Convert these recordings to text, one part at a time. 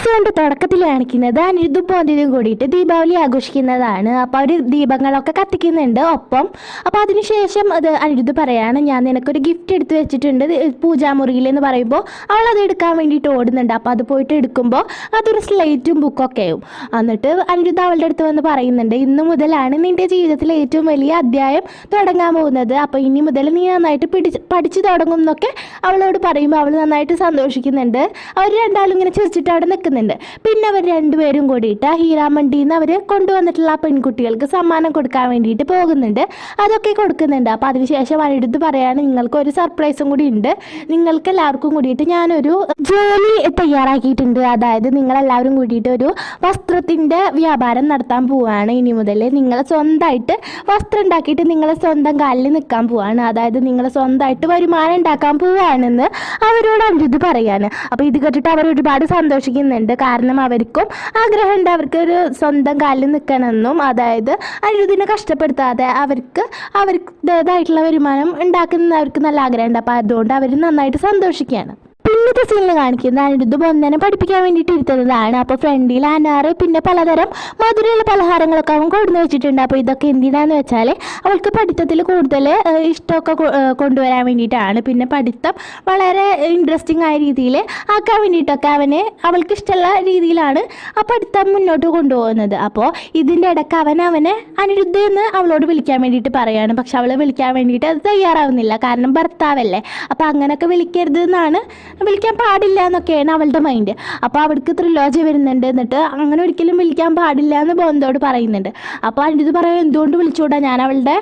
എപ്പിസോഡിന്റെ തുടക്കത്തിൽ കാണിക്കുന്നത് അനിരുദ്ധും ബോന്തിയും കൂടിയിട്ട് ദീപാവലി ആഘോഷിക്കുന്നതാണ്. അപ്പോൾ അവർ ദീപങ്ങളൊക്കെ കത്തിക്കുന്നുണ്ട് ഒപ്പം. അപ്പോൾ അതിനുശേഷം അത് അനിരുദ്ധ് പറയാണ്, ഞാൻ നിനക്കൊരു ഗിഫ്റ്റ് എടുത്ത് വെച്ചിട്ടുണ്ട് പൂജാമുറിയിൽ എന്ന് പറയുമ്പോൾ അവൾ അത് എടുക്കാൻ വേണ്ടിയിട്ട് ഓടുന്നുണ്ട്. അപ്പോൾ അത് പോയിട്ട് എടുക്കുമ്പോൾ അതൊരു സ്ലേറ്റും ബുക്കൊക്കെയും. എന്നിട്ട് അനിരുദ്ധ് അവളുടെ അടുത്ത് വന്ന് പറയുന്നുണ്ട്, ഇന്ന് മുതലാണ് നിന്റെ ജീവിതത്തിലെ ഏറ്റവും വലിയ അധ്യായം തുടങ്ങാൻ പോകുന്നത്. അപ്പോൾ ഇനി മുതൽ നീ നന്നായിട്ട് പഠിച്ചു തുടങ്ങും എന്നൊക്കെ അവളോട് പറയുമ്പോൾ അവൾ നന്നായിട്ട് സന്തോഷിക്കുന്നുണ്ട്. അവർ രണ്ടാളും ഇങ്ങനെ ചിരിച്ചിട്ട് അവിടെ നിൽക്കുന്നുണ്ട്. പിന്നെ അവർ രണ്ടുപേരും കൂടിയിട്ട് ഹീരാമണ്ടിയിൽ നിന്ന് അവർ കൊണ്ടുവന്നിട്ടുള്ള ആ പെൺകുട്ടികൾക്ക് സമ്മാനം കൊടുക്കാൻ വേണ്ടിയിട്ട് പോകുന്നുണ്ട്. അതൊക്കെ കൊടുക്കുന്നുണ്ട്. അപ്പോൾ അതിനുശേഷം അനിരുദ്ധ് പറയാണ്, നിങ്ങൾക്ക് ഒരു സർപ്രൈസും കൂടി ഉണ്ട്. നിങ്ങൾക്ക് എല്ലാവർക്കും കൂടിയിട്ട് ഞാനൊരു ജോലി തയ്യാറാക്കിയിട്ടുണ്ട്. അതായത് നിങ്ങളെല്ലാവരും കൂടിയിട്ട് ഒരു വസ്ത്രത്തിൻ്റെ വ്യാപാരം നടത്താൻ പോവുകയാണ്. ഇനി മുതൽ നിങ്ങൾ സ്വന്തമായിട്ട് വസ്ത്രം ഉണ്ടാക്കിയിട്ട് നിങ്ങൾ സ്വന്തം കാലിൽ നിൽക്കാൻ പോവുകയാണ്. അതായത് നിങ്ങൾ സ്വന്തമായിട്ട് വരുമാനം ഉണ്ടാക്കാൻ പോവുകയാണെന്ന് അവരോട് അനിരുദ്ധ് പറയാണ്. അപ്പോൾ ഇത് കേട്ടിട്ട് അവർ ഒരുപാട് സന്തോഷിക്കുന്നുണ്ട്. കാരണം അവർക്കും ആഗ്രഹമുണ്ട് അവർക്കൊരു സ്വന്തം കാലിൽ നിൽക്കണമെന്നും. അതായത് അനിരുദ്ധിനെ കഷ്ടപ്പെടുത്താതെ അവരുടേതായിട്ടുള്ള വരുമാനം ഉണ്ടാക്കുന്ന അവർക്ക് നല്ല ആഗ്രഹമുണ്ട്. അപ്പോൾ അതുകൊണ്ട് അവർ നന്നായിട്ട് സന്തോഷിക്കുകയാണ്. പിന്നത്തെ സീനിൽ കാണിക്കുന്നത് അനിരുദ്ധ് ബോന്തനെ പഠിപ്പിക്കാൻ വേണ്ടിയിട്ട് ഇരുത്തുന്നതാണ്. അപ്പോൾ ഫ്രണ്ടിൽ അനാറ് പിന്നെ പലതരം മധുരമുള്ള പലഹാരങ്ങളൊക്കെ അവൻ കൊടുന്ന് വെച്ചിട്ടുണ്ട്. അപ്പോൾ ഇതൊക്കെ എന്തിനാന്ന് വെച്ചാൽ അവൾക്ക് പഠിത്തത്തിൽ കൂടുതൽ ഇഷ്ടമൊക്കെ കൊണ്ടുവരാൻ വേണ്ടിയിട്ടാണ്. പിന്നെ പഠിത്തം വളരെ ഇൻട്രസ്റ്റിംഗ് ആയ രീതിയിൽ ആക്കാൻ വേണ്ടിയിട്ടൊക്കെ അവൾക്ക് ഇഷ്ടമുള്ള രീതിയിലാണ് ആ പഠിത്തം മുന്നോട്ട് കൊണ്ടുപോകുന്നത്. അപ്പോൾ ഇതിൻ്റെ ഇടയ്ക്ക് അവനെ അനിരുദ്ധ എന്ന് അവളോട് വിളിക്കാൻ വേണ്ടിയിട്ട് പറയുകയാണ്. പക്ഷെ അവളെ വിളിക്കാൻ വേണ്ടിയിട്ട് അത് തയ്യാറാവുന്നില്ല. കാരണം ഭർത്താവല്ലേ. അപ്പോൾ അങ്ങനെയൊക്കെ വിളിക്കരുത് എന്നാണ്, വിളിക്കാൻ പാടില്ല എന്നൊക്കെയാണ് അവളുടെ മൈൻഡ്. അപ്പോൾ അവൾക്ക് ത്രിലോച വരുന്നുണ്ട്. എന്നിട്ട് അങ്ങനെ ഒരിക്കലും വിളിക്കാൻ പാടില്ല എന്ന് ബോന്തോട് പറയുന്നുണ്ട്. അപ്പോൾ അനിരുദ്ധ് പറയാൻ, എന്തുകൊണ്ട് വിളിച്ചുകൂടാ, ഞാൻ അവളുടെ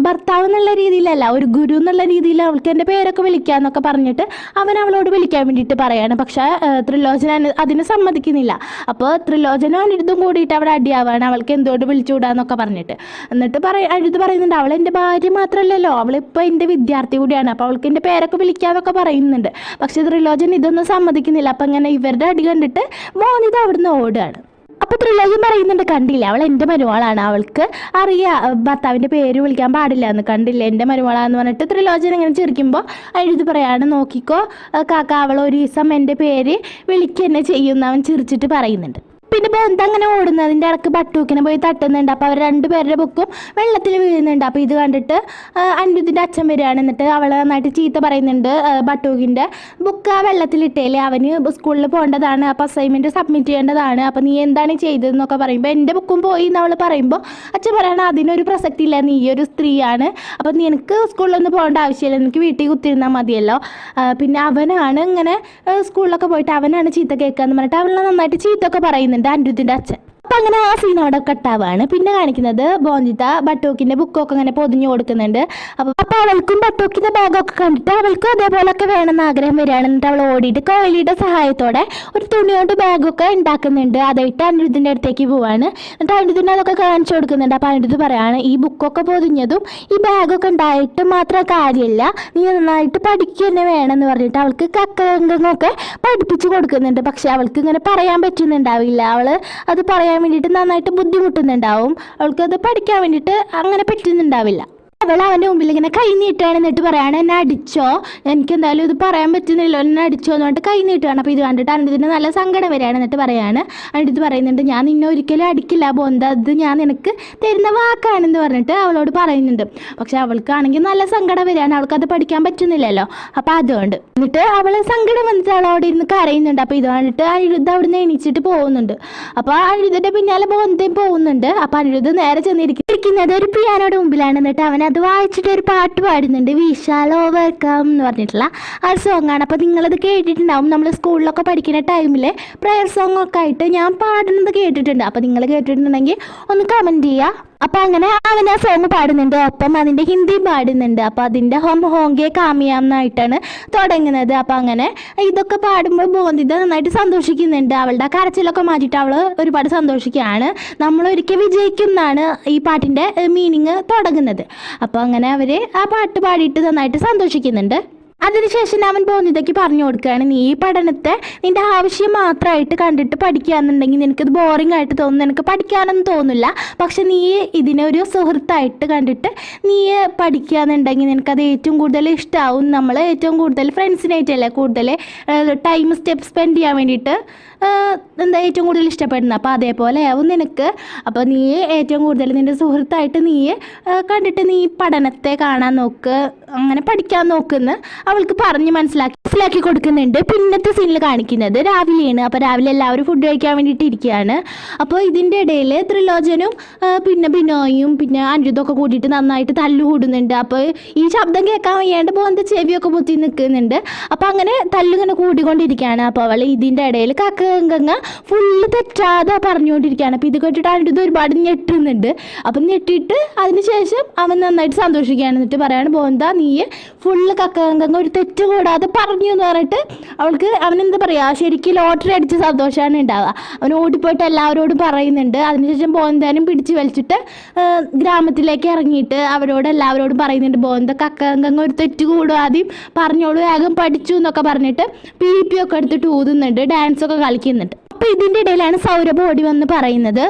ഭർത്താവ് എന്നുള്ള രീതിയിലല്ല, ഒരു ഗുരു എന്നുള്ള രീതിയിൽ അവൾക്ക് എൻ്റെ പേരൊക്കെ വിളിക്കാമെന്നൊക്കെ പറഞ്ഞിട്ട് അവളോട് വിളിക്കാൻ വേണ്ടിയിട്ട് പറയാണ്. പക്ഷേ ത്രിലോചന അതിന് സമ്മതിക്കുന്നില്ല. അപ്പോൾ ത്രിലോചന അനിരുദ്ധും കൂടിയിട്ട് അവിടെ അടിയാവാണ്, അവൾക്ക് എന്തുകൊണ്ട് വിളിച്ചുകൂടാന്നൊക്കെ പറഞ്ഞിട്ട്. എന്നിട്ട് അനിരുദ്ധ് പറയുന്നുണ്ട്, അവൾ എൻ്റെ ഭാര്യ മാത്രമല്ലല്ലോ, അവളിപ്പോൾ എൻ്റെ വിദ്യാർത്ഥി കൂടിയാണ്, അപ്പോൾ അവൾക്ക് എൻ്റെ പേരൊക്കെ വിളിക്കാമെന്നൊക്കെ പറയുന്നുണ്ട്. പക്ഷേ ത്രിലോചൻ ഇതൊന്നും സമ്മതിക്കുന്നില്ല. അപ്പം അങ്ങനെ ഇവരുടെ അടി കണ്ടിട്ട് മോനിത അവിടുന്ന് ഓടുകയാണ്. അപ്പോൾ ത്രിലോചൻ പറയുന്നുണ്ട്, കണ്ടില്ല അവൾ എൻ്റെ മരുമകളാണ്, അവൾക്ക് അറിയാം ഭർത്താവിൻ്റെ പേര് വിളിക്കാൻ പാടില്ല എന്ന്, കണ്ടില്ല എൻ്റെ മരുമകളാന്ന് പറഞ്ഞിട്ട് ത്രിലോചൻ ഇങ്ങനെ ചിരിക്കുമ്പോൾ അനിരുദ്ധ് പറയാണ്, നോക്കിക്കോ കാക്ക, അവൾ ഒരു ദിവസം എൻ്റെ പേര് വിളിക്കുക തന്നെ ചെയ്യുമെന്ന് അവൻ ചിരിച്ചിട്ട് പറയുന്നുണ്ട്. പിന്നെ ബോന്ത അങ്ങനെ ഓടുന്നതിൻ്റെ ഇടയ്ക്ക് ബട്ടൂക്കിനെ പോയി തട്ടുന്നുണ്ട്. അപ്പോൾ അവർ രണ്ടുപേരുടെ ബുക്കും വെള്ളത്തിൽ വീഴുന്നുണ്ട്. അപ്പോൾ ഇത് കണ്ടിട്ട് അനിരുദ്ധിൻ്റെ അച്ഛൻ വരികയാണ്. എന്നിട്ട് അവളെ നന്നായിട്ട് ചീത്ത പറയുന്നുണ്ട്. ബട്ടൂക്കിൻ്റെ ബുക്ക് ആ വെള്ളത്തിലിട്ടേലേ, അവന് സ്കൂളിൽ പോകേണ്ടതാണ്, അപ്പോൾ അസൈൻമെൻറ്റ് സബ്മിറ്റ് ചെയ്യേണ്ടതാണ്, അപ്പോൾ നീ എന്താണ് ചെയ്തതെന്നൊക്കെ പറയുമ്പോൾ എൻ്റെ ബുക്കും പോയി എന്ന് അവൾ പറയുമ്പോൾ അച്ഛൻ പറയണം, അതിനൊരു പ്രസക്തി ഇല്ല, നീ ഒരു സ്ത്രീയാണ്, അപ്പോൾ നിനക്ക് സ്കൂളിലൊന്നും പോകേണ്ട ആവശ്യമില്ല, എനിക്ക് വീട്ടിൽ കുത്തിരുന്നാൽ മതിയല്ലോ. പിന്നെ അവനാണ് ഇങ്ങനെ സ്കൂളിലൊക്കെ പോയിട്ട് അവനാണ് ചീത്ത കേൾക്കാന്ന് പറഞ്ഞിട്ട് അവളെ നന്നായിട്ട് ചീത്തൊക്കെ പറയുന്നുണ്ട് അനിരുദ്ധിൻ്റെ അച്ഛൻ. അപ്പം അങ്ങനെ ആ സീൻ അവിടെ കട്ടാവാണ്. പിന്നെ കാണിക്കുന്നത് ബോന്തിത ബട്ടൂക്കിൻ്റെ ബുക്കൊക്കെ അങ്ങനെ പൊതിഞ്ഞു കൊടുക്കുന്നുണ്ട്. അപ്പോൾ അവൾക്കും ബട്ടൂക്കിൻ്റെ ബാഗൊക്കെ കണ്ടിട്ട് അവൾക്കും അതേപോലെയൊക്കെ വേണമെന്ന് ആഗ്രഹം വരികയാണ്. എന്നിട്ട് അവൾ ഓടിയിട്ട് കോഹ്ലിയുടെ സഹായത്തോടെ ഒരു തുണി കൊണ്ട് ബാഗൊക്കെ ഉണ്ടാക്കുന്നുണ്ട്. അതായിട്ട് അനിരുദ്ധിൻ്റെ അടുത്തേക്ക് പോവാണ്. എന്നിട്ട് അനിരുദ്ധിനെ അതൊക്കെ കാണിച്ചു കൊടുക്കുന്നുണ്ട്. അപ്പോൾ അനിരുദ്ധ് പറയാണ്, ഈ ബുക്കൊക്കെ പൊതിഞ്ഞതും ഈ ബാഗൊക്കെ ഉണ്ടായിട്ട് മാത്രം കാര്യമില്ല, നീ നന്നായിട്ട് പഠിക്കുക തന്നെ വേണമെന്ന് പറഞ്ഞിട്ട് അവൾക്ക് കക്കരംഗമൊക്കെ പഠിപ്പിച്ചു കൊടുക്കുന്നുണ്ട്. പക്ഷെ അവൾക്ക് ഇങ്ങനെ പറയാൻ പറ്റുന്നുണ്ടാവില്ല. അവൾ അത് പറയാൻ വേണ്ടിയിട്ട് നന്നായിട്ട് ബുദ്ധിമുട്ടുന്നുണ്ടാവും. അവൾക്കത് പഠിക്കാൻ വേണ്ടിയിട്ട് അങ്ങനെ പറ്റുന്നുണ്ടാവില്ല. അവൾ അവൻ്റെ മുമ്പിൽ ഇങ്ങനെ കൈ നീട്ടുകയാണ്. എന്നിട്ട് പറയാണ്, എന്നെ അടിച്ചോ, എനിക്ക് എന്തായാലും ഇത് പറയാൻ പറ്റുന്നില്ലോ, എന്നെ അടിച്ചോ എന്ന് പറഞ്ഞിട്ട് കൈ നീട്ടുകയാണ്. അപ്പോൾ ഇത് കണ്ടിട്ട് അനിരുദ്ധിന് നല്ല സങ്കടം വരികയാണ്. എന്നിട്ട് പറയാണ്, അനിരുദ്ധ് പറയുന്നുണ്ട്, ഞാൻ നിന്നെ ഒരിക്കലും അടിക്കില്ല ബോന്ത, അത് ഞാൻ നിനക്ക് തരുന്ന വാക്കാണെന്ന് പറഞ്ഞിട്ട് അവളോട് പറയുന്നുണ്ട്. പക്ഷെ അവൾക്കാണെങ്കിൽ നല്ല സങ്കടം വരികയാണ്, അവൾക്കത് പഠിക്കാൻ പറ്റുന്നില്ലല്ലോ. അപ്പോൾ അതുകൊണ്ട് എന്നിട്ട് അവൾ സങ്കടം വന്നിട്ട് അവളോട് ഇരുന്ന് കരയുന്നുണ്ട്. അപ്പോൾ ഇത് കണ്ടിട്ട് അനിരുദ്ധ് അവിടുന്ന് എണീച്ചിട്ട് പോകുന്നുണ്ട്. അപ്പോൾ അനിരുദ്ധിൻ്റെ പിന്നാലെ ബോന്തയും പോകുന്നുണ്ട്. അപ്പോൾ അനിരുദ്ധ് നേരെ ചെന്നിരിക്കുന്നത് ഒരു പിയാനോയുടെ മുമ്പിലാണ്. എന്നിട്ട് അവൻ അത് വായിച്ചിട്ട് ഒരു പാട്ട് പാടുന്നുണ്ട്, വിശാൽ ഓവർകം എന്ന് പറഞ്ഞിട്ടുള്ള ആ സോങ്ങാണ്. അപ്പോൾ നിങ്ങളത് കേട്ടിട്ടുണ്ടാവും, നമ്മൾ സ്കൂളിലൊക്കെ പഠിക്കുന്ന ടൈമിൽ പ്രയർ സോങ് ഒക്കെ ആയിട്ട് ഞാൻ പാടുന്നത് കേട്ടിട്ടുണ്ട്. അപ്പോൾ നിങ്ങൾ കേട്ടിട്ടുണ്ടെങ്കിൽ ഒന്ന് കമൻറ്റ് ചെയ്യുക. അപ്പോൾ അങ്ങനെ അവൻ ആ സോങ് പാടുന്നുണ്ട്, ഒപ്പം അതിൻ്റെ ഹിന്ദി പാടുന്നുണ്ട്. അപ്പോൾ അതിൻ്റെ ഹോം ഹോങ്കെ കാമിയാന്നായിട്ടാണ് തുടങ്ങുന്നത്. അപ്പോൾ അങ്ങനെ ഇതൊക്കെ പാടുമ്പോൾ ബോന്തിത നന്നായിട്ട് സന്തോഷിക്കുന്നുണ്ട്. അവളുടെ കരച്ചിലൊക്കെ മാറ്റിയിട്ട് അവൾ ഒരുപാട് സന്തോഷിക്കുകയാണ്. നമ്മളൊരിക്കൽ വിജയിക്കും എന്നാണ് ഈ പാട്ടിൻ്റെ മീനിങ് തുടങ്ങുന്നത്. അപ്പോൾ അങ്ങനെ അവർ ആ പാട്ട് പാടിയിട്ട് നന്നായിട്ട് സന്തോഷിക്കുന്നുണ്ട്. അതിനുശേഷം അവൻ ബോന്തിതയ്ക്ക് പറഞ്ഞു കൊടുക്കുകയാണ്, നീ ഈ പഠനത്തെ നിൻ്റെ ആവശ്യം മാത്രമായിട്ട് കണ്ടിട്ട് പഠിക്കുകയെന്നുണ്ടെങ്കിൽ നിനക്കത് ബോറിംഗ് ആയിട്ട് തോന്നും, നിനക്ക് പഠിക്കാനൊന്നും തോന്നില്ല. പക്ഷെ നീ ഇതിനെ ഒരു സുഹൃത്തായിട്ട് കണ്ടിട്ട് നീ പഠിക്കുകയെന്നുണ്ടെങ്കിൽ നിനക്കത് ഏറ്റവും കൂടുതൽ ഇഷ്ടമാവും. നമ്മൾ ഏറ്റവും കൂടുതൽ ഫ്രണ്ട്സിനായിട്ടല്ലേ കൂടുതൽ ടൈം സ്പെൻഡ് ചെയ്യാൻ വേണ്ടിയിട്ട് എന്താ ഏറ്റവും കൂടുതൽ ഇഷ്ടപ്പെടുന്നത്. അപ്പോൾ അതേപോലെ ആവും നിനക്ക്. അപ്പോൾ നീ ഏറ്റവും കൂടുതൽ നിൻ്റെ സുഹൃത്തായിട്ട് നീ കണ്ടിട്ട് നീ പഠനത്തെ കാണാൻ നോക്ക്, അങ്ങനെ പഠിക്കാൻ നോക്കുന്ന് അവൾക്ക് പറഞ്ഞ് മനസ്സിലാക്കി കൊടുക്കുന്നുണ്ട്. പിന്നത്തെ സീനിൽ കാണിക്കുന്നത് രാവിലെയാണ്. അപ്പോൾ രാവിലെ എല്ലാവരും ഫുഡ് കഴിക്കാൻ വേണ്ടിയിട്ട് ഇരിക്കുകയാണ്. അപ്പോൾ ഇതിൻ്റെ ഇടയിൽ ത്രിലോചനും പിന്നെ ബിനോയും പിന്നെ അനിരുദ്ധൊക്കെ കൂടിയിട്ട് നന്നായിട്ട് തല്ലുകൂടുന്നുണ്ട്. അപ്പോൾ ഈ ശബ്ദം കേൾക്കാൻ വയ്യാണ്ട് പോകുന്ന ചെവിയൊക്കെ പൊത്തി നിൽക്കുന്നുണ്ട്. അപ്പോൾ അങ്ങനെ തല്ലിങ്ങനെ കൂടിക്കൊണ്ടിരിക്കുകയാണ്. അപ്പോൾ അവൾ ഇതിൻ്റെ ഇടയിൽ കക്കങ്ങ ഫുള്ള് തെറ്റാതെ പറഞ്ഞുകൊണ്ടിരിക്കുകയാണ്. അപ്പോൾ ഇത് കേട്ടിട്ട് അനിരുദ്ധ ഒരുപാട് ഞെട്ടുന്നുണ്ട്. അപ്പം ഞെട്ടിയിട്ട് അതിന് ശേഷം അവൻ നന്നായിട്ട് സന്തോഷിക്കുകയാണ്. എന്നിട്ട് പറയാണ്, ബോന്ത നീ ഫുള്ള് കക്കങ്ങ ഒരു തെറ്റ് കൂടാതെ പറഞ്ഞു എന്ന് പറഞ്ഞിട്ട് അവനെന്താ പറയുക, ശരിക്കും ലോട്ടറി അടിച്ച സന്തോഷമാണ് ഉണ്ടാവുക. അവൻ ഓടിപ്പോയിട്ട് എല്ലാവരോടും പറയുന്നുണ്ട്. അതിനുശേഷം ബോന്താനും പിടിച്ച് വലിച്ചിട്ട് ഗ്രാമത്തിലേക്ക് ഇറങ്ങിയിട്ട് അവരോട് എല്ലാവരോടും പറയുന്നുണ്ട്, ബോന്ത കക്കങ്ങ ഒരു തെറ്റ് കൂടാതെയും പറഞ്ഞോളൂ, വേഗം പഠിച്ചു എന്നൊക്കെ പറഞ്ഞിട്ട് പി ഒക്കെ എടുത്തിട്ട് ഊതുന്നുണ്ട്, ഡാൻസൊക്കെ കളിക്കുന്നുണ്ട്. അപ്പോൾ ഇതിൻ്റെ ഇടയിലാണ് സൗരഭ് ഓടി വന്ന് പറയുന്നത്,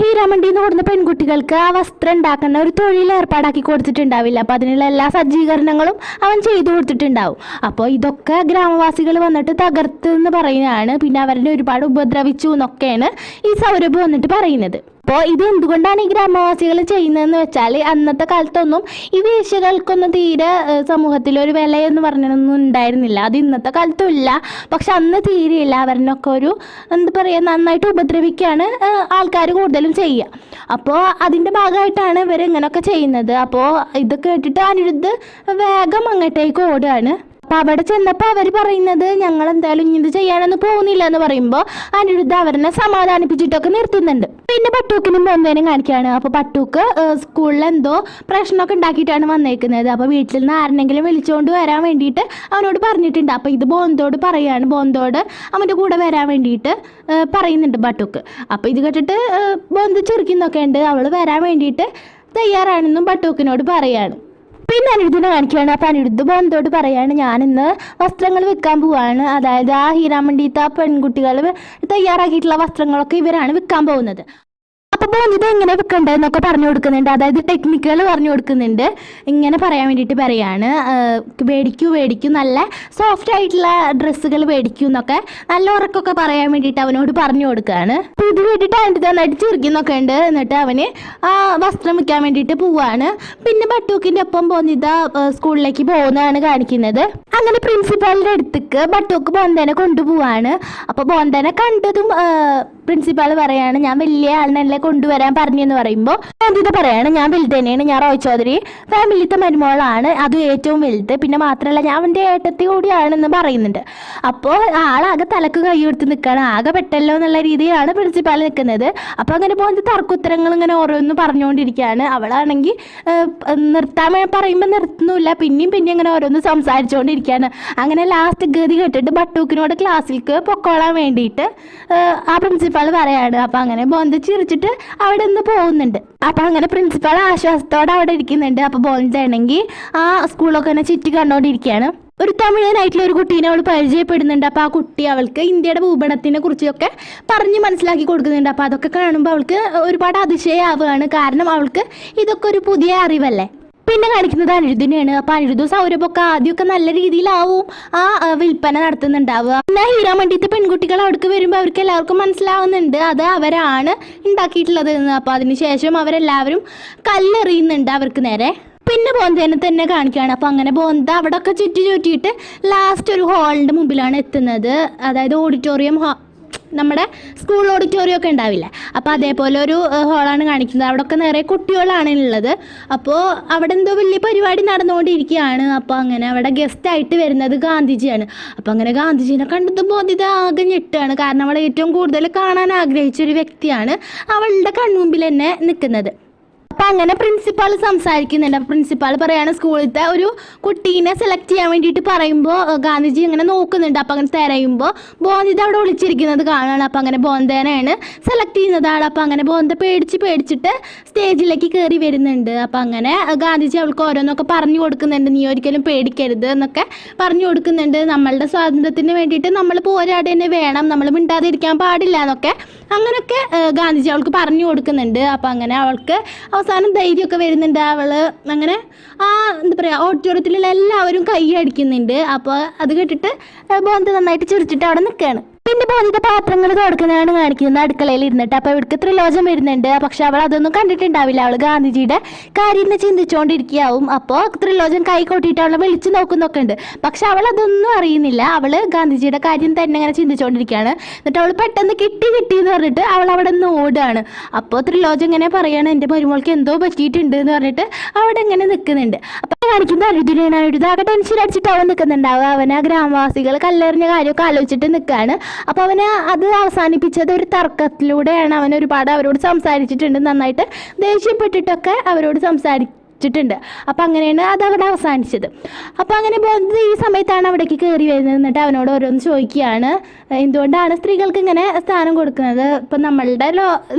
ഹീരാമണ്ടിയിൽ നിന്ന് കൊടുക്കുന്ന പെൺകുട്ടികൾക്ക് ആ വസ്ത്രം ഉണ്ടാക്കുന്ന ഒരു തൊഴിൽ ഏർപ്പാടാക്കി കൊടുത്തിട്ടുണ്ടാവില്ല. അപ്പോൾ അതിനുള്ള എല്ലാ സജ്ജീകരണങ്ങളും അവൻ ചെയ്തു കൊടുത്തിട്ടുണ്ടാവും. അപ്പോൾ ഇതൊക്കെ ഗ്രാമവാസികൾ വന്നിട്ട് തകർത്തെന്ന് പറയുന്നതാണ്. പിന്നെ അവരെ ഒരുപാട് ഉപദ്രവിച്ചു എന്നൊക്കെയാണ് ഈ സൗരഭ് വന്നിട്ട് പറയുന്നത്. അപ്പോൾ ഇത് എന്തുകൊണ്ടാണ് ഈ ഗ്രാമവാസികൾ ചെയ്യുന്നതെന്ന് വെച്ചാൽ അന്നത്തെ കാലത്തൊന്നും ഈ വേശ്യകൾക്കൊന്നും തീരെ സമൂഹത്തിലൊരു വിലയെന്ന് പറഞ്ഞൊന്നും ഉണ്ടായിരുന്നില്ല. അത് ഇന്നത്തെ കാലത്തും ഇല്ല, പക്ഷെ അന്ന് തീരെയില്ല. അവരിനൊക്കെ ഒരു എന്താ പറയുക, നന്നായിട്ട് ഉപദ്രവിക്കുകയാണ് ആൾക്കാർ കൂടുതലും ചെയ്യുക. അപ്പോൾ അതിൻ്റെ ഭാഗമായിട്ടാണ് ഇവർ ഇങ്ങനെയൊക്കെ ചെയ്യുന്നത്. അപ്പോൾ ഇത് കേട്ടിട്ട് അനിരുദ്ധ് വേഗം അങ്ങോട്ടേക്ക് ഓടുകയാണ്. അപ്പോൾ അവിടെ ചെന്നപ്പോൾ അവർ പറയുന്നത്, ഞങ്ങൾ എന്തായാലും ഇങ്ങനെ ചെയ്യാനൊന്നും പോകുന്നില്ല എന്ന് പറയുമ്പോൾ അനിരുദ്ധ അവരെ സമാധാനിപ്പിച്ചിട്ടൊക്കെ നിർത്തുന്നുണ്ട്. പിന്നെ പട്ടൂക്കിനും ബോന്തേനും കാണിക്കുകയാണ്. അപ്പോൾ പട്ടൂക്ക് സ്കൂളിൽ എന്തോ പ്രശ്നമൊക്കെ ഉണ്ടാക്കിയിട്ടാണ് വന്നേക്കുന്നത്. അപ്പോൾ വീട്ടിൽ നിന്ന് ആരെങ്കിലും വിളിച്ചുകൊണ്ട് വരാൻ വേണ്ടിയിട്ട് അവനോട് പറഞ്ഞിട്ടുണ്ട്. അപ്പോൾ ഇത് ബോന്തോട് പറയുകയാണ്, ബോന്തോട് അവൻ്റെ കൂടെ വരാൻ വേണ്ടിയിട്ട് പറയുന്നുണ്ട് പട്ടൂക്ക്. അപ്പോൾ ഇത് കേട്ടിട്ട് ബോന്ത് ചെറുക്കുന്നൊക്കെ ഉണ്ട്. അവൾ വരാൻ വേണ്ടിയിട്ട് തയ്യാറാണെന്നും പട്ടൂക്കിനോട് പറയുകയാണ്. പിന്നെ അനിരുദ്ധിനെ കാണിക്കുകയാണ്. അപ്പോൾ അനിരുദ്ധ് ബോന്തോട് പറയാണ്, ഞാനിന്ന് വസ്ത്രങ്ങൾ വിൽക്കാൻ പോവാണ്. അതായത് ആ ഹീരാമണ്ടിത്തെ ആ പെൺകുട്ടികൾ തയ്യാറാക്കിയിട്ടുള്ള വസ്ത്രങ്ങളൊക്കെ ഇവരാണ് വിൽക്കാൻ പോകുന്നത്. അപ്പോൾ ബോന്ത് എങ്ങനെ വിൽക്കണ്ടെന്നൊക്കെ പറഞ്ഞു കൊടുക്കുന്നുണ്ട്. അതായത് ടെക്നിക്കുകൾ പറഞ്ഞു കൊടുക്കുന്നുണ്ട്. ഇങ്ങനെ പറയാൻ വേണ്ടിയിട്ട് പറയാണ്, മേടിക്കൂ നല്ല സോഫ്റ്റ് ആയിട്ടുള്ള ഡ്രസ്സുകൾ മേടിക്കൂ എന്നൊക്കെ നല്ല ഉറക്കൊക്കെ പറയാൻ വേണ്ടിയിട്ട് അവനോട് പറഞ്ഞു കൊടുക്കുകയാണ്. അപ്പോൾ ഇത് കേട്ടിട്ട് അവൻ്റെ നന്നായിട്ട് ചിരിക്കുന്നൊക്കെ ഉണ്ട്. എന്നിട്ട് അവന് ആ വസ്ത്രം വിൽക്കാൻ വേണ്ടിയിട്ട് പോവാണ്. പിന്നെ ബട്ടൂക്കിൻ്റെ ഒപ്പം ബോന്തിത സ്കൂളിലേക്ക് പോകുന്നതാണ് കാണിക്കുന്നത്. അങ്ങനെ പ്രിൻസിപ്പാളിൻ്റെ അടുത്തേക്ക് ബട്ടൂക്ക് ബോന്തേനെ കൊണ്ടുപോവാണ്. അപ്പോൾ ബോന്തേനെ കണ്ടതും പ്രിൻസിപ്പാൾ പറയാണ്, ഞാൻ വലിയ ആളിനല്ലേ കൊണ്ടുവരാൻ പറഞ്ഞെന്ന് പറയുമ്പോൾ ബോന്തിത പറയാണ്, ഞാൻ വലുതന്നെയാണ്, ഞാൻ റോയ് ചൗധരി ഫാമിലിത്തെ മരുമോളാണ്, അത് ഏറ്റവും വലുത്. പിന്നെ മാത്രമല്ല ഞാൻ അവൻ്റെ ഏട്ടത്തി കൂടിയാണെന്ന് പറയുന്നുണ്ട്. അപ്പോൾ ആളാകെ തലക്ക് കൈ കൊടുത്ത് നിൽക്കുകയാണ്. ആകെ പെട്ടല്ലോ എന്നുള്ള രീതിയിലാണ് പ്രിൻസിപ്പാൾ നിൽക്കുന്നത്. അപ്പോൾ അങ്ങനെ ബോന്ത് തർക്കുത്തരങ്ങൾ ഇങ്ങനെ ഓരോന്ന് പറഞ്ഞുകൊണ്ടിരിക്കുകയാണ്. അവളാണെങ്കിൽ നിർത്താൻ പറയുമ്പോൾ നിർത്തുന്നില്ല, പിന്നെയും അങ്ങനെ ഓരോന്ന് സംസാരിച്ചുകൊണ്ടിരിക്കുകയാണ്. അങ്ങനെ ലാസ്റ്റ് ഗതി കേട്ടിട്ട് ബട്ടൂക്കിനോട് ക്ലാസ്സിലേക്ക് പൊക്കോളാൻ വേണ്ടിയിട്ട് ആ പ്രിൻസിപ്പാൾ പറയാണ്. അപ്പോൾ അങ്ങനെ ബോന്ത് ചിരിച്ചിട്ട് അവിടെ നിന്ന് പോകുന്നുണ്ട്. അപ്പം അങ്ങനെ പ്രിൻസിപ്പാൾ ആശ്വാസത്തോടെ അവിടെ ഇരിക്കുന്നുണ്ട്. അപ്പോൾ ബോന്താണെങ്കിൽ ആ സ്കൂളൊക്കെ തന്നെ ചുറ്റി കണ്ടുകൊണ്ടിരിക്കുകയാണ്. ഒരു തമിഴനായിട്ടുള്ള ഒരു കുട്ടീനെ അവൾ പരിചയപ്പെടുന്നുണ്ട്. അപ്പോൾ ആ കുട്ടി അവൾക്ക് ഇന്ത്യയുടെ ഭൂപടത്തിനെ കുറിച്ചൊക്കെ പറഞ്ഞ് മനസ്സിലാക്കി കൊടുക്കുന്നുണ്ട്. അപ്പോൾ അതൊക്കെ കാണുമ്പോൾ അവൾക്ക് ഒരുപാട് അതിശയമാവുകയാണ്. കാരണം അവൾക്ക് ഇതൊക്കെ ഒരു പുതിയ അറിവല്ലേ. പിന്നെ കാണിക്കുന്നത് അനിരുദ്ധിനെയാണ്. അപ്പോൾ അനിരുദ്ധ സൗരഭൊക്കെ ആദ്യമൊക്കെ നല്ല രീതിയിലാവും ആ വിൽപ്പന നടത്തുന്നുണ്ടാവുക. പിന്നെ ഹീരാമണ്ടിത്തെ പെൺകുട്ടികൾ അവിടേക്ക് വരുമ്പോൾ അവർക്ക് എല്ലാവർക്കും മനസ്സിലാവുന്നുണ്ട് അത് അവരാണ് ഉണ്ടാക്കിയിട്ടുള്ളത് എന്ന്. അപ്പോൾ അതിനുശേഷം അവരെല്ലാവരും കല്ലെറിയുന്നുണ്ട് അവർക്ക് നേരെ. പിന്നെ ബോന്തേനെ തന്നെ കാണിക്കുകയാണ്. അപ്പോൾ അങ്ങനെ ബോന്ത അവിടെ ഒക്കെ ചുറ്റിയിട്ട് ലാസ്റ്റ് ഒരു ഹാളിൻ്റെ മുമ്പിലാണ് എത്തുന്നത്. അതായത് ഓഡിറ്റോറിയം നമ്മുടെ സ്കൂൾ ഓഡിറ്റോറിയം ഒക്കെ ഉണ്ടാവില്ലേ, അപ്പോൾ അതേപോലെ ഒരു ഹോളാണ് കാണിക്കുന്നത്. അവിടെ ഒക്കെ നിറയെ കുട്ടികളാണ് ഉള്ളത്. അപ്പോൾ അവിടെ എന്തോ വലിയ പരിപാടി നടന്നുകൊണ്ടിരിക്കുകയാണ്. അപ്പോൾ അങ്ങനെ അവിടെ ഗസ്റ്റായിട്ട് വരുന്നത് ഗാന്ധിജിയാണ്. അപ്പോൾ അങ്ങനെ ഗാന്ധിജീനെ കണ്ടത് ബോധിത ആകെ ഞെട്ടാണ്. കാരണം അവൾ ഏറ്റവും കൂടുതൽ കാണാൻ ആഗ്രഹിച്ചൊരു വ്യക്തിയാണ് അവളുടെ കൺമുമ്പിൽ തന്നെ നിൽക്കുന്നത്. അപ്പം അങ്ങനെ പ്രിൻസിപ്പാൾ സംസാരിക്കുന്നുണ്ട്. അപ്പോൾ പ്രിൻസിപ്പാൾ പറയാണ്, സ്കൂളിലത്തെ ഒരു കുട്ടീനെ സെലക്ട് ചെയ്യാൻ വേണ്ടിയിട്ട് പറയുമ്പോൾ ഗാന്ധിജി അങ്ങനെ നോക്കുന്നുണ്ട്. അപ്പോൾ അങ്ങനെ തിരയുമ്പോൾ ബോന്തിത അവിടെ ഒളിച്ചിരിക്കുന്നത് കാണുകയാണ്. അപ്പോൾ അങ്ങനെ ബോന്തേനെയാണ് സെലക്ട് ചെയ്യുന്നതാണ്. അപ്പോൾ അങ്ങനെ ബോന്ത പേടിച്ചിട്ട് സ്റ്റേജിലേക്ക് കയറി വരുന്നുണ്ട്. അപ്പോൾ അങ്ങനെ ഗാന്ധിജി അവൾക്ക് ഓരോന്നൊക്കെ പറഞ്ഞു കൊടുക്കുന്നുണ്ട്. നീ ഒരിക്കലും പേടിക്കരുത് എന്നൊക്കെ പറഞ്ഞു കൊടുക്കുന്നുണ്ട്. നമ്മളുടെ സ്വാതന്ത്ര്യത്തിന് വേണ്ടിയിട്ട് നമ്മൾ പോരാടി തന്നെ വേണം, നമ്മൾ മിണ്ടാതിരിക്കാൻ പാടില്ല എന്നൊക്കെ അങ്ങനെയൊക്കെ ഗാന്ധിജി അവൾക്ക് പറഞ്ഞു കൊടുക്കുന്നുണ്ട്. അപ്പോൾ അങ്ങനെ അവൾക്ക് അവസാനം ധൈര്യമൊക്കെ വരുന്നുണ്ട്. അവൾ അങ്ങനെ ആ എന്താ പറയുക ഓഡിറ്റോറിയത്തിലുള്ള എല്ലാവരും കൈ അടിക്കുന്നുണ്ട്. അപ്പോൾ അത് കേട്ടിട്ട് ബോന്ത നന്നായിട്ട് ചിരിച്ചിട്ട് അവിടെ നിൽക്കുകയാണ്. പിന്നെ ബോന്തിത പാത്രങ്ങൾ തുടക്കുന്നതാണ് കാണിക്കുന്നത് അടുക്കളയിൽ ഇരുന്നിട്ട്. അപ്പോൾ ഇവിടേക്ക് ത്രിലോചൻ വരുന്നുണ്ട്. പക്ഷെ അവൾ അതൊന്നും കണ്ടിട്ടുണ്ടാവില്ല. അവൾ ഗാന്ധിജിയുടെ കാര്യം ചിന്തിച്ചുകൊണ്ടിരിക്കുകയാവും. അപ്പോൾ ത്രിലോചൻ കൈ കൊട്ടിയിട്ട് അവളെ വിളിച്ച് നോക്കുന്നൊക്കെ ഉണ്ട്. പക്ഷെ അവൾ അതൊന്നും അറിയുന്നില്ല. അവൾ ഗാന്ധിജിയുടെ കാര്യം തന്നെ ഇങ്ങനെ ചിന്തിച്ചുകൊണ്ടിരിക്കുകയാണ്. എന്നിട്ട് അവൾ പെട്ടെന്ന് കിട്ടി എന്ന് പറഞ്ഞിട്ട് അവൾ അവിടെ നിന്ന് ഓടുകയാണ്. അപ്പോൾ ത്രിലോചൻ ഇങ്ങനെ പറയുകയാണ്, എൻ്റെ മരുമോൾക്ക് എന്തോ പറ്റിയിട്ടുണ്ട് എന്ന് പറഞ്ഞിട്ട് അവിടെ ഇങ്ങനെ നിൽക്കുന്നുണ്ട്. അപ്പോൾ കാണിക്കുന്ന അരുതിനാണ്. ആകെ ടെൻഷൻ അടിച്ചിട്ട് അവൻ നിൽക്കുന്നുണ്ടാവുക. അവൻ ആ ഗ്രാമവാസികൾ കല്ലെറിഞ്ഞ കാര്യമൊക്കെ ആലോചിച്ചിട്ട് നിൽക്കുകയാണ്. അപ്പോൾ അവന് അത് അവസാനിപ്പിച്ചത് ഒരു തർക്കത്തിലൂടെയാണ്. അവൻ ഒരുപാട് അവരോട് സംസാരിച്ചിട്ടുണ്ട്, നന്നായിട്ട് ദേഷ്യപ്പെട്ടിട്ടൊക്കെ അവരോട് സംസാരിച്ചിട്ടുണ്ട്. അപ്പം അങ്ങനെയാണ് അത് അവിടെ അവസാനിച്ചത്. അപ്പോൾ അങ്ങനെ പോകുന്നത് ഈ സമയത്താണ് അവിടേക്ക് കയറി വരുന്നത്. എന്നിട്ട് അവനോട് ഓരോന്ന് ചോദിക്കുകയാണ്, എന്തുകൊണ്ടാണ് സ്ത്രീകൾക്ക് ഇങ്ങനെ സ്ഥാനം കൊടുക്കുന്നത്? ഇപ്പം നമ്മളുടെ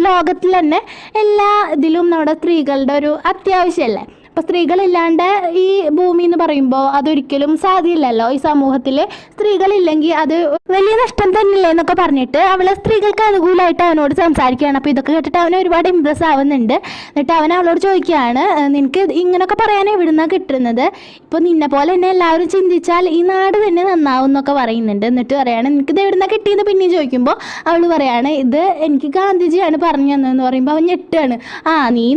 ലോകത്തിൽ തന്നെ എല്ലാ ഇതിലും നമ്മുടെ സ്ത്രീകളുടെ ഒരു അത്യാവശ്യമല്ലേ. അപ്പോൾ സ്ത്രീകളില്ലാണ്ട് ഈ ഭൂമി എന്ന് പറയുമ്പോൾ അതൊരിക്കലും സാധ്യമല്ലല്ലോ. ഈ സമൂഹത്തിൽ സ്ത്രീകളില്ലെങ്കിൽ അത് വലിയ നഷ്ടം തന്നെയല്ലേ എന്നൊക്കെ പറഞ്ഞിട്ട് അവൾ സ്ത്രീകൾക്ക് അനുകൂലമായിട്ട് അവനോട് സംസാരിക്കുകയാണ്. അപ്പോൾ ഇതൊക്കെ കേട്ടിട്ട് അവന് ഒരുപാട് ഇമ്പ്രസ് ആവുന്നുണ്ട്. എന്നിട്ട് അവൻ അവളോട് ചോദിക്കുകയാണ്, നിനക്ക് ഇങ്ങനെയൊക്കെ പറയാൻ എവിടുന്നാണ് കിട്ടുന്നത്? ഇപ്പോൾ നിന്നെ പോലെ തന്നെ എല്ലാവരും ചിന്തിച്ചാൽ ഈ നാട് തന്നെ നന്നാവും എന്നൊക്കെ പറയുന്നുണ്ട്. എന്നിട്ട് പറയാണ്, നിനക്കിത് എവിടുന്നാണ് കിട്ടിയെന്ന് പിന്നെയും ചോദിക്കുമ്പോൾ അവൾ പറയാണ്, ഇത് എനിക്ക് ഗാന്ധിജിയാണ് പറഞ്ഞു തന്നതെന്ന് പറയുമ്പോൾ അവൻ ഞെട്ടാണ്. നീ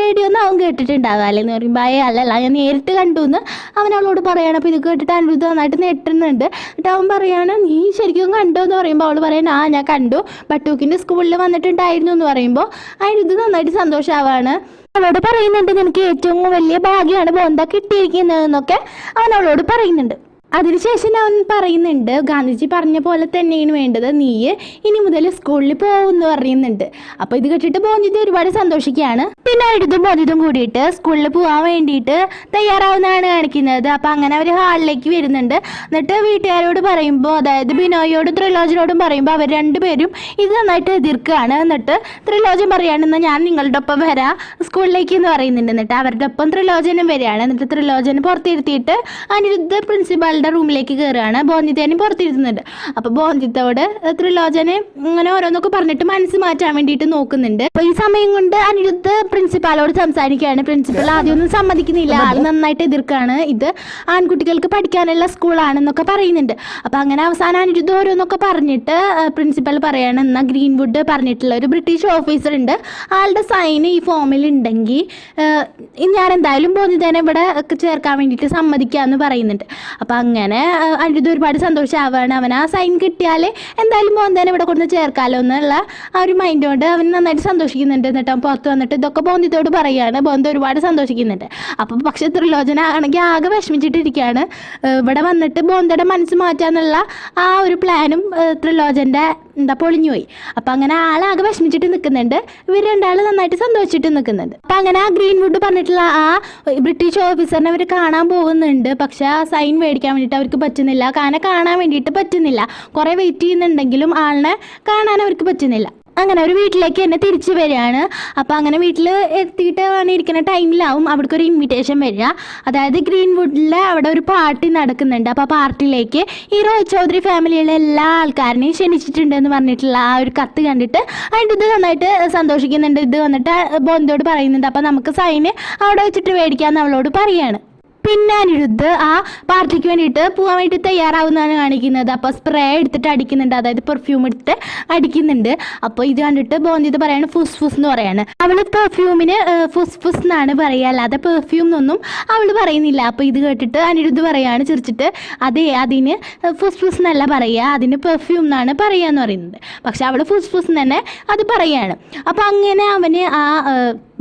റേഡിയോ ഒന്നും കേട്ടിട്ടുണ്ടാകാല്ലേ എന്ന് പറയുമ്പോൾ അല്ലല്ല ഞാൻ നേരിട്ട് കണ്ടു എന്ന് അവൻ അവളോട് പറയാണ്. അപ്പോൾ ഇത് കേട്ടിട്ട് അനിരുദ്ധ നന്നായിട്ട് ഞെട്ടുന്നുണ്ട്. എന്നിട്ട് അവൻ പറയാണ്, നീ ശരിക്കും കണ്ടോ എന്ന് പറയുമ്പോൾ അവൾ പറയണ ഞാൻ കണ്ടു, ബട്ടൂക്കിൻ്റെ സ്കൂളിൽ വന്നിട്ടുണ്ടായിരുന്നു എന്ന് പറയുമ്പോൾ അനിരുദ്ധ നന്നായിട്ട് സന്തോഷമാവാണ്. അവളോട് പറയുന്നുണ്ട്, നിനക്ക് ഏറ്റവും വലിയ ഭാഗ്യമാണ് ബോന്ത കിട്ടിയിരിക്കുന്നതെന്നൊക്കെ അവൻ അവളോട് പറയുന്നുണ്ട്. അതിനുശേഷം അവൻ പറയുന്നുണ്ട്, ഗാന്ധിജി പറഞ്ഞ പോലെ തന്നെയാണ് വേണ്ടത്, നീ ഇനി മുതൽ സ്കൂളിൽ പോകുമെന്ന് പറയുന്നുണ്ട്. അപ്പോൾ ഇത് കേട്ടിട്ട് ബോന്തിത ഒരുപാട് സന്തോഷിക്കുകയാണ്. പിന്നെ അനിരുദ്ധും ബോന്തിതും കൂടിയിട്ട് സ്കൂളിൽ പോകാൻ വേണ്ടിയിട്ട് തയ്യാറാവുന്നതാണ് കാണിക്കുന്നത്. അപ്പോൾ അങ്ങനെ അവർ ഹാളിലേക്ക് വരുന്നുണ്ട്. എന്നിട്ട് വീട്ടുകാരോട് പറയുമ്പോൾ, അതായത് ബിനോയോടും ത്രിലോചനോടും പറയുമ്പോൾ അവർ രണ്ടുപേരും ഇത് നന്നായിട്ട് എതിർക്കുകയാണ്. എന്നിട്ട് ത്രിലോചൻ പറയുകയാണെന്ന് ഞാൻ നിങ്ങളുടെ ഒപ്പം വരാം സ്കൂളിലേക്ക് എന്ന് പറയുന്നുണ്ട്. എന്നിട്ട് അവരുടെ ഒപ്പം ത്രിലോചനും വരികയാണ്. എന്നിട്ട് ത്രിലോചന് പുറത്തിരുത്തിയിട്ട് അനിരുദ്ധ പ്രിൻസിപ്പൽ റൂമിലേക്ക് കയറുകയാണ്. ബോന്തിതേനും പുറത്തിരുത്തുന്നുണ്ട്. അപ്പോൾ ബോന്തിതയോട് ത്രിലോചനെ ഇങ്ങനെ ഓരോന്നൊക്കെ പറഞ്ഞിട്ട് മനസ്സ് മാറ്റാൻ വേണ്ടിയിട്ട് നോക്കുന്നുണ്ട്. അപ്പോൾ ഈ സമയം കൊണ്ട് അനിരുദ്ധ പ്രിൻസിപ്പാളോട് സംസാരിക്കുകയാണ്. പ്രിൻസിപ്പൽ ആദ്യമൊന്നും സമ്മതിക്കുന്നില്ല, ആൾ നന്നായിട്ട് എതിർക്കാണ്, ഇത് ആൺകുട്ടികൾക്ക് പഠിക്കാനുള്ള സ്കൂളാണെന്നൊക്കെ പറയുന്നുണ്ട്. അപ്പോൾ അങ്ങനെ അവസാനം അനിരുദ്ധ ഓരോന്നൊക്കെ പറഞ്ഞിട്ട് പ്രിൻസിപ്പൽ പറയാണ്, എന്നാൽ ഗ്രീൻവുഡ് പറഞ്ഞിട്ടുള്ള ഒരു ബ്രിട്ടീഷ് ഓഫീസർ ഉണ്ട്, ആളുടെ സൈന് ഈ ഫോമിൽ ഉണ്ടെങ്കിൽ ഞാൻ എന്തായാലും ബോന്തിതേനെ ഇവിടെ ചേർക്കാൻ വേണ്ടിയിട്ട് സമ്മതിക്കാമെന്ന് പറയുന്നുണ്ട്. അപ്പം അങ്ങനെ അനിരുദ്ധ ഒരുപാട് സന്തോഷമാവുകയാണ്. അവൻ ആ സൈൻ കിട്ടിയാൽ എന്തായാലും ബോന്തിതേനെ ഇവിടെ കൊണ്ട് ചേർക്കാമല്ലോ എന്നുള്ള ആ ഒരു മൈൻഡ് കൊണ്ട് അവൻ നന്നായിട്ട് സന്തോഷിക്കുന്നുണ്ട്. എന്നിട്ട് അവൻ പുറത്ത് വന്നിട്ട് ഇതൊക്കെ ബോന്തിതയോട് പറയുകയാണ്. ബോന്ത ഒരുപാട് സന്തോഷിക്കുന്നുണ്ട്. അപ്പം പക്ഷേ ത്രിലോചന ആണെങ്കിൽ ആകെ വിഷമിച്ചിട്ടിരിക്കുകയാണ്. ഇവിടെ വന്നിട്ട് ബോന്തയുടെ മനസ്സ് മാറ്റാന്നുള്ള ആ ഒരു പ്ലാനും ത്രിലോചൻ്റെ പൊളിഞ്ഞുപോയി. അപ്പം അങ്ങനെ ആളാകെ വിഷമിച്ചിട്ട് നിൽക്കുന്നുണ്ട്. ഇവർ രണ്ടാൾ നന്നായിട്ട് സന്തോഷിച്ചിട്ട് നിൽക്കുന്നുണ്ട്. അപ്പം അങ്ങനെ ആ ഗ്രീൻവുഡ് പറഞ്ഞിട്ടുള്ള ആ ബ്രിട്ടീഷ് ഓഫീസറിനെ അവർ കാണാൻ പോകുന്നുണ്ട്. പക്ഷെ ആ സൈൻ മേടിക്കാൻ വേണ്ടിയിട്ട് അവർക്ക് പറ്റുന്നില്ല. കാരണം കാണാൻ വേണ്ടിയിട്ട് പറ്റുന്നില്ല. കുറേ വെയിറ്റ് ചെയ്യുന്നുണ്ടെങ്കിലും ആളിനെ കാണാൻ അവർക്ക് പറ്റുന്നില്ല. അങ്ങനെ ഒരു വീട്ടിലേക്ക് തന്നെ തിരിച്ചു വരികയാണ്. അപ്പോൾ അങ്ങനെ വീട്ടിൽ എത്തിയിട്ട് ഇരിക്കുന്ന ടൈമിലാവും അവിടേക്ക് ഒരു ഇൻവിറ്റേഷൻ വരിക. അതായത് ഗ്രീൻവുഡിൽ അവിടെ ഒരു പാർട്ടി നടക്കുന്നുണ്ട്. അപ്പോൾ ആ പാർട്ടിയിലേക്ക് ഈ റോയ് ചൗധരി ഫാമിലിയിലെ എല്ലാ ആൾക്കാരെയും ക്ഷണിച്ചിട്ടുണ്ടെന്ന് പറഞ്ഞിട്ടുള്ള ആ ഒരു കത്ത് കണ്ടിട്ട് അതിൻ്റെ ഇത് നന്നായിട്ട് സന്തോഷിക്കുന്നുണ്ട്. ഇത് വന്നിട്ട് ബോന്തയോട് പറയുന്നുണ്ട്, അപ്പോൾ നമുക്ക് സൈന് അവിടെ വെച്ചിട്ട് മേടിക്കാമെന്ന് അവളോട് പറയുകയാണ്. പിന്നെ അനിരുദ്ധ ആ പാർട്ടിക്ക് വേണ്ടിയിട്ട് പോകാൻ വേണ്ടി തയ്യാറാവുന്നതാണ് കാണിക്കുന്നത്. അപ്പോൾ സ്പ്രേ എടുത്തിട്ട് അടിക്കുന്നുണ്ട്, അതായത് പെർഫ്യൂം എടുത്തിട്ട് അടിക്കുന്നുണ്ട്. അപ്പോൾ ഇത് കണ്ടിട്ട് ബോന്തിത പറയാണ് ഫുസ് ഫുസ് എന്ന് പറയാണ്. അവൾ പെർഫ്യൂമിന് ഫുസ് ഫുസ് എന്നാണ് പറയുക, അല്ലാതെ പെർഫ്യൂം എന്നൊന്നും അവൾ പറയുന്നില്ല. അപ്പോൾ ഇത് കേട്ടിട്ട് അനിരുദ്ധ പറയാണ് ചിരിച്ചിട്ട്, അതെ അതിന് ഫുസ് ഫുസ് എന്നല്ല പറയുക, അതിന് പെർഫ്യൂം എന്നാണ് പറയുക എന്ന് പറയുന്നത്. പക്ഷെ അവൾ ഫുസ് ഫുസ് തന്നെ അത് പറയുകയാണ്. അപ്പോൾ അങ്ങനെ അവന് ആ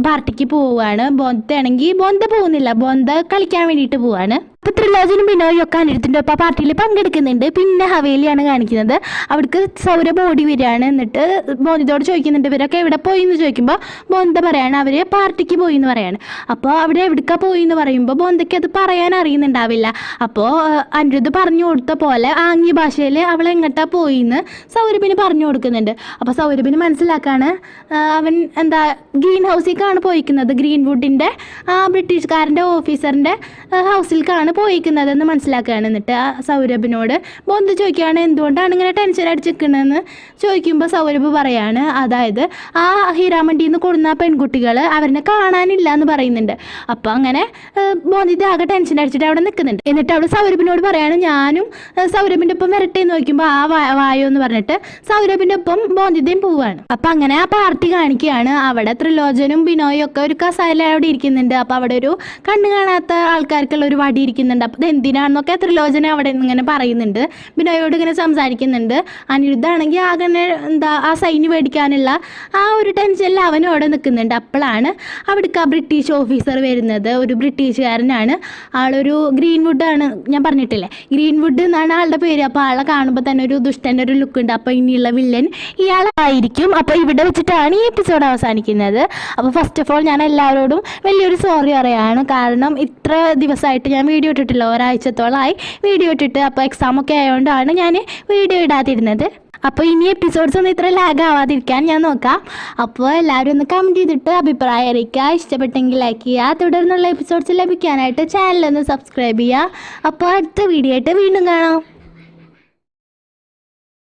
പാർട്ടിക്ക് പോവുകയാണ്. ബോന്തയാണെങ്കിൽ ബോന്ത പോകുന്നില്ല, ബോന്ത കളിക്കാൻ വേണ്ടിയിട്ട് പോവാണ്. അപ്പോൾ ത്രിലോചനും ബിനോയും ഒക്കെ അനിരുദ്ധിൻ്റെ ഒപ്പം പാർട്ടിയിൽ പങ്കെടുക്കുന്നുണ്ട്. പിന്നെ ഹവേലിയാണ് കാണിക്കുന്നത്. അവിടേക്ക് സൗരഭ് ഓടി വരികയാണ്. എന്നിട്ട് ബോന്തിതയോട് ചോദിക്കുന്നുണ്ട് ഇവരൊക്കെ എവിടെ പോയി എന്ന് ചോദിക്കുമ്പോൾ ബോന്ത പറയാണ് അവർ പാർട്ടിക്ക് പോയി എന്ന് പറയാണ്. അപ്പോൾ അവിടെ എവിടേക്കാണ് പോയി എന്ന് പറയുമ്പോൾ ബോന്തയ്ക്ക് അത് പറയാൻ അറിയുന്നുണ്ടാവില്ല. അപ്പോൾ അനിരുദ്ധ് പറഞ്ഞു കൊടുത്ത പോലെ ആംഗ്യ ഭാഷയിൽ അവൾ എങ്ങോട്ടാണ് പോയി എന്ന് സൗരഭിന് പറഞ്ഞു കൊടുക്കുന്നുണ്ട്. അപ്പോൾ സൗരഭിന് മനസ്സിലാക്കാണ് അവൻ ഗ്രീൻ ഹൗസിലേക്കാണ് പോയിരിക്കുന്നത്. ഗ്രീൻവുഡിൻ്റെ ആ ബ്രിട്ടീഷുകാരൻ്റെ ഓഫീസറിൻ്റെ ഹൗസിലേക്കാണ് എവിടേക്കാണ് പോയിരിക്കുന്നതെന്ന് മനസ്സിലാക്കുകയാണ്. എന്നിട്ട് ആ സൗരഭിനോട് ബോന്ത് ചോദിക്കുകയാണ് എന്തുകൊണ്ടാണ് ഇങ്ങനെ ടെൻഷൻ അടിച്ചിരിക്കണമെന്ന് ചോദിക്കുമ്പോൾ സൗരഭ് പറയാണ്, അതായത് ആ ഹീരാമണ്ടിയിൽ നിന്ന് കൊടുന്ന പെൺകുട്ടികൾ അവരെ കാണാനില്ല എന്ന് പറയുന്നുണ്ട്. അപ്പോൾ അങ്ങനെ ബോന്തിത് ആകെ ടെൻഷൻ അടിച്ചിട്ട് അവിടെ നിൽക്കുന്നുണ്ട്. എന്നിട്ട് അവിടെ സൗരഭിനോട് പറയാണ് ഞാനും സൗരഭിൻ്റെ ഒപ്പം വരട്ടെ എന്ന് നോക്കുമ്പോൾ ആ വായോ എന്ന് പറഞ്ഞിട്ട് സൗരഭിൻ്റെ ഒപ്പം ബോന്തിതയും പോവുകയാണ്. അപ്പം അങ്ങനെ ആ പാർട്ടി കാണിക്കുകയാണ്. അവിടെ ത്രിലോചനും ബിനോയും ഒക്കെ ഒരു കസാല അവിടെ ഇരിക്കുന്നുണ്ട്. അപ്പോൾ അവിടെ ഒരു കണ്ണു കാണാത്ത ആൾക്കാർക്കുള്ള ഒരു വടി ഇരിക്കുന്നുണ്ട്. അപ്പോൾ ഇത് എന്തിനാണെന്നൊക്കെ ത്രിലോചന അവിടെ ഇങ്ങനെ പറയുന്നുണ്ട്, ബിനോയോട് ഇങ്ങനെ സംസാരിക്കുന്നുണ്ട്. അനിരുദ്ധാണെങ്കിൽ ആകെ എന്താ ആ സൈന് മേടിക്കാനുള്ള ആ ഒരു ടെൻഷനിൽ അവനും അവിടെ നിൽക്കുന്നുണ്ട്. അപ്പോഴാണ് അവിടേക്ക് ആ ബ്രിട്ടീഷ് ഓഫീസർ വരുന്നത്. ഒരു ബ്രിട്ടീഷുകാരനാണ്, ആളൊരു ഗ്രീൻവുഡാണ്, ഞാൻ പറഞ്ഞിട്ടില്ലേ ഗ്രീൻവുഡ് എന്നാണ് ആളുടെ പേര്. അപ്പോൾ ആളെ കാണുമ്പോൾ തന്നെ ഒരു ദുഷ്ടൻ്റെ ഒരു ലുക്ക് ഉണ്ട്. അപ്പോൾ ഇനിയുള്ള വില്ലൻ ഇയാളായിരിക്കും. അപ്പോൾ ഇവിടെ വെച്ചിട്ടാണ് ഈ എപ്പിസോഡ് അവസാനിക്കുന്നത്. അപ്പോൾ ഫസ്റ്റ് ഓഫ് ഓൾ ഞാൻ എല്ലാവരോടും വലിയൊരു സോറി പറയാണ്. കാരണം ഇത്ര ദിവസമായിട്ട് ഞാൻ വീഡിയോ ഇട്ടിട്ടില്ല, ഒരാഴ്ചത്തോളമായി വീഡിയോ ഇട്ടിട്ട്. അപ്പോൾ എക്സാമൊക്കെ ആയതുകൊണ്ടാണ് ഞാൻ വീഡിയോ ഇടാതിരുന്നത്. അപ്പോൾ ഇനി എപ്പിസോഡ്സ് ഒന്നും ഇത്ര ലാഗ് ആവാതിരിക്കാൻ ഞാൻ നോക്കാം. അപ്പോൾ എല്ലാവരും ഒന്ന് കമൻറ്റ് ചെയ്തിട്ട് അഭിപ്രായം അറിയിക്കുക. ഇഷ്ടപ്പെട്ടെങ്കിൽ ലൈക്ക് ചെയ്യുക. തുടർന്നുള്ള എപ്പിസോഡ്സ് ലഭിക്കാനായിട്ട് ചാനലൊന്ന് സബ്സ്ക്രൈബ് ചെയ്യുക. അപ്പോൾ അടുത്ത വീഡിയോ ആയിട്ട് വീണ്ടും കാണാം.